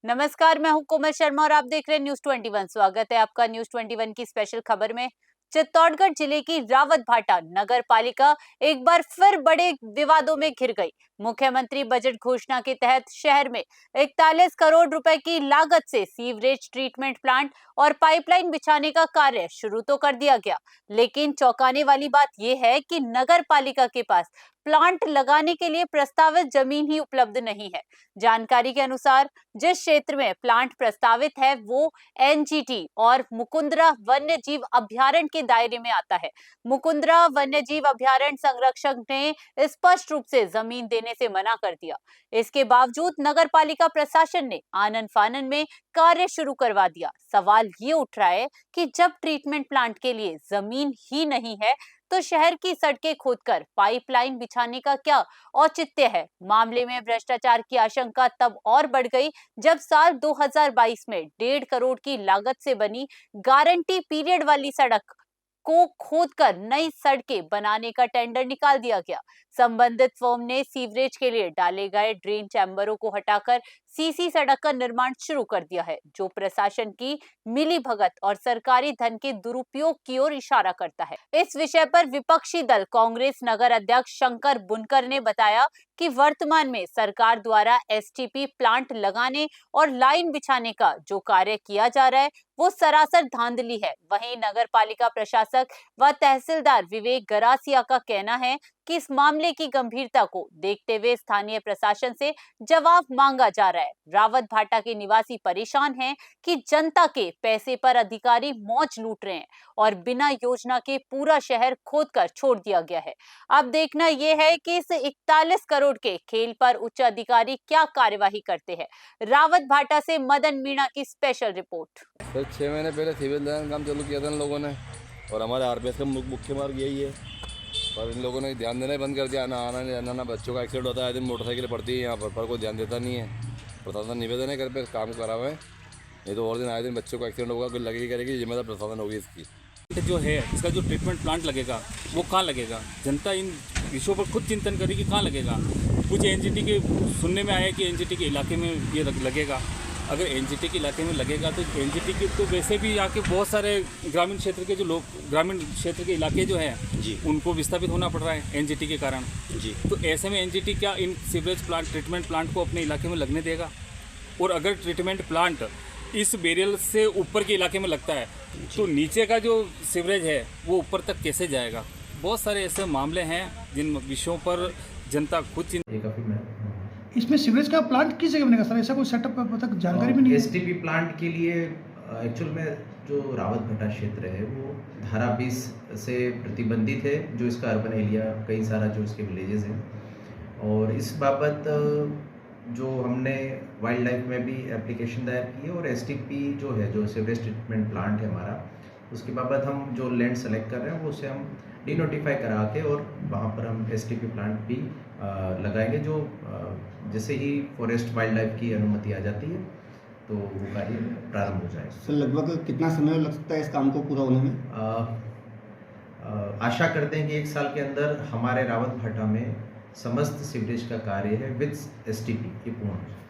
नमस्कार, मैं हूं कोमल शर्मा और आप देख रहे हैं न्यूज 21। स्वागत है आपका न्यूज 21 की स्पेशल खबर में। चित्तौड़गढ़ जिले की रावत भाटा नगर पालिका एक बार फिर बड़े विवादों में घिर गई। मुख्यमंत्री बजट घोषणा के तहत शहर में 41 करोड़ रुपए की लागत से सीवरेज ट्रीटमेंट प्लांट और पाइपलाइन बिछाने का कार्य शुरू तो कर दिया गया, लेकिन चौंकाने वाली बात यह है कि नगर पालिका के पास प्लांट लगाने के लिए प्रस्तावित जमीन ही उपलब्ध नहीं है। जानकारी के अनुसार जिस क्षेत्र में प्लांट प्रस्तावित है वो एनजीटी और मुकुंदरा वन्य जीव अभयारण्य के दायरे में आता है। मुकुंदरा वन्य जीव अभयारण्य संरक्षक ने स्पष्ट रूप से जमीन देने से मना कर दिया। इसके बावजूद नगर पालिका प्रशासन ने आनन फानन में कार्य शुरू करवा दिया। सवाल ये उठ रहा है कि जब ट्रीटमेंट प्लांट के लिए जमीन ही नहीं है तो शहर की सड़कें खोदकर पाइपलाइन बिछाने का क्या औचित्य है। मामले में भ्रष्टाचार की आशंका तब और बढ़ गई जब साल 2022 में 1.5 करोड़ की लागत से बनी गारंटी पीरियड वाली सड़क को खोदकर नई सड़कें बनाने का टेंडर निकाल दिया गया। संबंधित फर्म ने सीवरेज के लिए डाले गए ड्रेन चैम्बरों को हटाकर सीसी सड़क का निर्माण शुरू कर दिया है, जो प्रशासन की मिलीभगत और सरकारी धन के दुरुपयोग की ओर इशारा करता है। इस विषय पर विपक्षी दल कांग्रेस नगर अध्यक्ष शंकर बुनकर ने बताया कि वर्तमान में सरकार द्वारा एसटीपी प्लांट लगाने और लाइन बिछाने का जो कार्य किया जा रहा है वो सरासर धांधली है। वहीं नगर पालिका प्रशासक व तहसीलदार विवेक गरासिया का कहना है कि इस मामले की गंभीरता को देखते हुए स्थानीय प्रशासन से जवाब मांगा जा रहा है। रावत भाटा के निवासी परेशान हैं कि जनता के पैसे पर अधिकारी मौज लूट रहे हैं और बिना योजना के पूरा शहर खोदकर छोड़ दिया गया है। अब देखना यह है कि इस 41 करोड़ के खेल पर उच्च अधिकारी क्या कार्यवाही करते हैं। रावत भाटा से मदन मीणा की स्पेशल रिपोर्ट। तो 6 महीने पहले सिविल लाइन काम चालू किया था इन लोगों ने, और हमारे आरपीएफ का मुख्य मार्ग यही है, पर इन लोगों ने ध्यान देना ही बंद कर दिया। ना आना नहीं जाना, ना बच्चों का एक्सीडेंट होता है, दिन मोटरसाइकिल पड़ती है यहाँ पर कोई ध्यान देता नहीं है। प्रशासन निवेदन है घर पे काम करा हुआ है, नहीं तो और दिन आए दिन बच्चों का एक्सीडेंट होगा, कोई लगेगी करेगी, जिम्मेदार प्रशासन होगी इसकी। जो है इसका जो ट्रीटमेंट प्लांट लगेगा वो कहाँ लगेगा, जनता इन विषयों पर खुद चिंतन करेगी कहाँ लगेगा। कुछ एनजीटी के सुनने में आया कि एनजीटी के इलाके में ये लगेगा। अगर एनजीटी के इलाके में लगेगा तो एनजीटी के तो वैसे भी यहाँ के बहुत सारे ग्रामीण क्षेत्र के जो लोग, ग्रामीण क्षेत्र के इलाके जो हैं जी, उनको विस्थापित होना पड़ रहा है एनजीटी के कारण जी। तो ऐसे में एनजीटी क्या इन सीवरेज प्लांट, ट्रीटमेंट प्लांट को अपने इलाके में लगने देगा? और अगर ट्रीटमेंट प्लांट इस बेरियल से ऊपर के इलाके में लगता है तो नीचे का जो सीवरेज है वो ऊपर तक कैसे जाएगा? बहुत सारे ऐसे मामले हैं जिन विषयों पर जनता खुद इसमें सीवरेज का प्लांट किस जगह बनेगा सर? ऐसा कोई सेटअप का तक जानकारी भी नहीं है। एसटीपी प्लांट के लिए एक्चुअल में जो रावत भाटा क्षेत्र है वो धारा 20 से प्रतिबंधित है, जो इसका अर्बन एरिया कई सारा जो इसके विलेजेस हैं, और इस बाबत जो हमने वाइल्ड लाइफ में भी एप्लीकेशन दायर की है, और एसटीपी जो है, जो सीवरेज ट्रीटमेंट प्लांट है हमारा, उसके बाबत हम जो लैंड सेलेक्ट कर रहे हैं वो उसे हम डिनोटिफाई करा के और वहाँ पर हम एसटीपी प्लांट भी लगाएंगे, जो जैसे ही फॉरेस्ट वाइल्ड लाइफ की अनुमति आ जाती है तो वो कार्य प्रारंभ हो जाएगा। सर लगभग कितना समय लग सकता है इस काम को पूरा होने में? आशा करते हैं कि 1 साल के अंदर हमारे रावत भाटा में समस्त सीवरेज का कार्य है विद एसटीपी ये पूर्ण हो जाए।